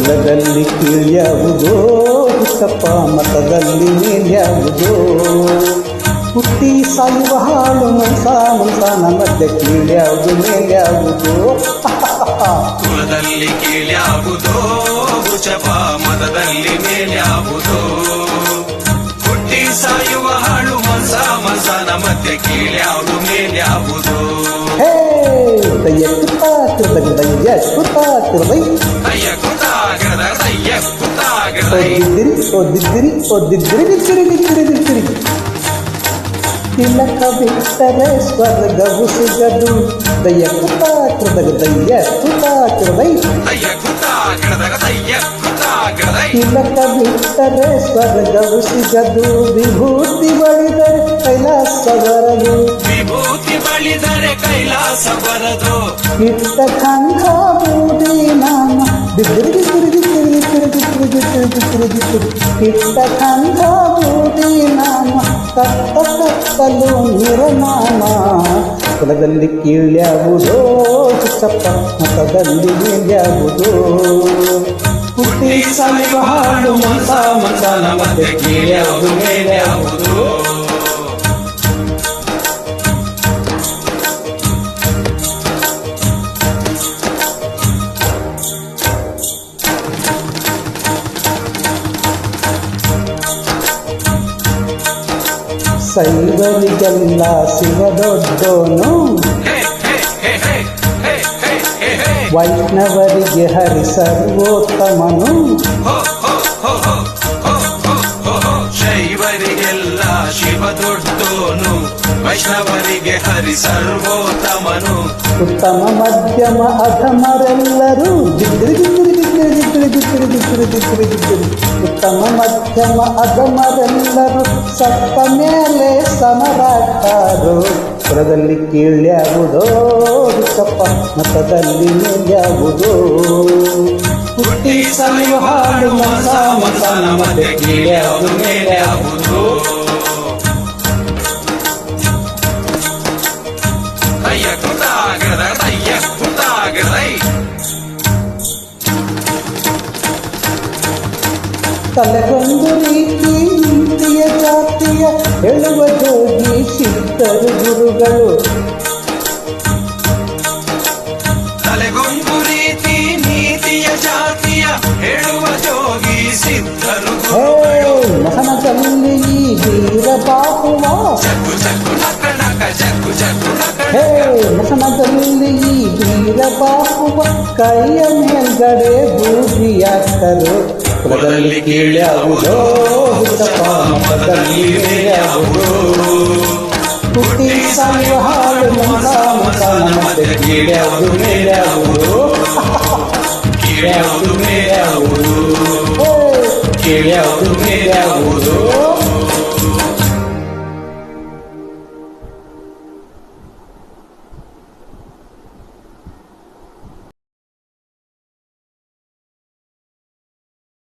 ಕುಲದಲ್ಲಿ ಕೀಳ್ಯಾವುದೋ ಹುಟ್ಟಪ್ಪ ಮತದಲ್ಲಿ ಮೇಲ್ಯಾವುದೋ ಹುಟ್ಟಿ ಸಾಯುವ ಹಾಳು ಮನ್ಸಾನ ಮಧ್ಯೆ ಕೀಳ್ಯಾವುದು ಮೇಲ್ಯಾವುದೋ ಕುಲದಲ್ಲಿ ಕೀಳ್ಯಾವುದೋ ಹುಚ್ಚಪ್ಪ ಮತದಲ್ಲಿ ಮೇಲ್ಯಾವುದೋ ಹುಟ್ಟಿ ಸಾಯುವ ಹಾಳು ಮನ್ಸಾನ ಮಧ್ಯೆ ಕೀಳ್ಯಾವುದು ಮೇಲ್ಯಾವುದೋ ದಯ್ಯ ತಿಲಕ ಬಿಟ್ಟರೆ ಸ್ವರ್ಗವು ಸಿಗದು ದಯ್ಯ ತಿಲಕ ಬಿಟ್ಟರೆ ಸ್ವರ್ಗವು ಸಿಗದು ವಿಭೂತಿ ಬಳಿದರೆ ಕೈಲಾಸ ಬರದು ಇಟ್ಟ ಕಂಠ ಬೂದಿ ನಾಮ ಇಟ್ಟ ಕಂಠ ಬೂದಿ ನಾಮ ಕತ್ತಲು ನಿರನಾಮ ಕುಲದಲ್ಲಿ ಕೀಳ್ಯಾವುದೋ ಚಿಕ್ಕಪ್ಪ ಮತದಲ್ಲಿ ಮೇಲ್ಯಾವುದೋ ಹುಟ್ಟಿ ಸಾಯುವ ಹಾಡು ಮನ್ಸಾನ ಮಧ್ಯೆ ಕೀಳ್ಯಾವುದು ಮೇಲ್ಯಾವುದೋ ಸೈವರಿಗೆಲ್ಲ ಶಿವ ದೊಡ್ಡೋನು ವೈಷ್ಣವರಿಗೆ ಹರಿ ಸರ್ವೋತ್ತಮನು ಶೈವರಿಗೆಲ್ಲ ಶಿವ ದೊಡ್ಡೋನು ವೈಷ್ಣವರಿಗೆ ಹರಿ ಸರ್ವೋತ್ತಮನು ಉತ್ತಮ ಮಧ್ಯಮ ಅಧಮರೆಲ್ಲರೂ ಉತ್ತಮ ಮಧ್ಯಮ ಅಧಮರೆಲ್ಲರೂ ಸತ್ತ ಮೇಲೆ ಸಮರಾಗ್ತಾರೋ ಕುಲದಲ್ಲಿ ಕೀಳ್ಯಾವುದೋ ಹುಚ್ಚಪ್ಪ ಮತದಲ್ಲಿ ಮೇಲ್ಯಾವುದೋ ಹುಟ್ಟಿ ಸಾಯುವ ಹಾಡು ಮನ್ಸಾನ ಮಧ್ಯೆ ಕೀಳ್ಯಾವುದು ಮೇಲ್ಯಾವುದೋ ತಲೆಗೊಂದು ರೀತಿ ನೀತಿಯ ಜಾತಿಯ ಹೇಳುವ ಜೋಗಿ ಸಿದ್ಧರು ಗುರುಗಳು ತಲೆಗೊಂದು ರೀತಿ ನೀತಿಯ ಜಾತಿಯ ಹೇಳುವ ಜೋಗಿ ಸಿದ್ಧರು ಮಹನದಲ್ಲಿ ಈ ವೀರ ಬಾಹುವ ಮಹನದಲ್ಲಿ ಈ ವೀರ ಬಾಹುವ ಕೈಯ ಮೇಲ್ಗಡೆ ಬೂದಿಯಾಗ್ತರು ಕುಲದಲ್ಲಿ ಕೀಳ್ಯಾವುದೋ ಹುಚ್ಚಪ್ಪ ಮತದಲ್ಲಿ ಮೇಲ್ಯಾವುದೋ ಹುಟ್ಟಿ ಸಾಯುವ ಹಾಳು ಮನ್ಸಾನ ಮಧ್ಯೆ ಕೀಳ್ಯಾವುದು ಮೇಲ್ಯಾವುದೋ ಕೀಳ್ಯಾವುದು ಮೇಲ್ಯಾವುದೋ ಕೀಳ್ಯಾವುದು ಮೇಲ್ಯಾವುದೋ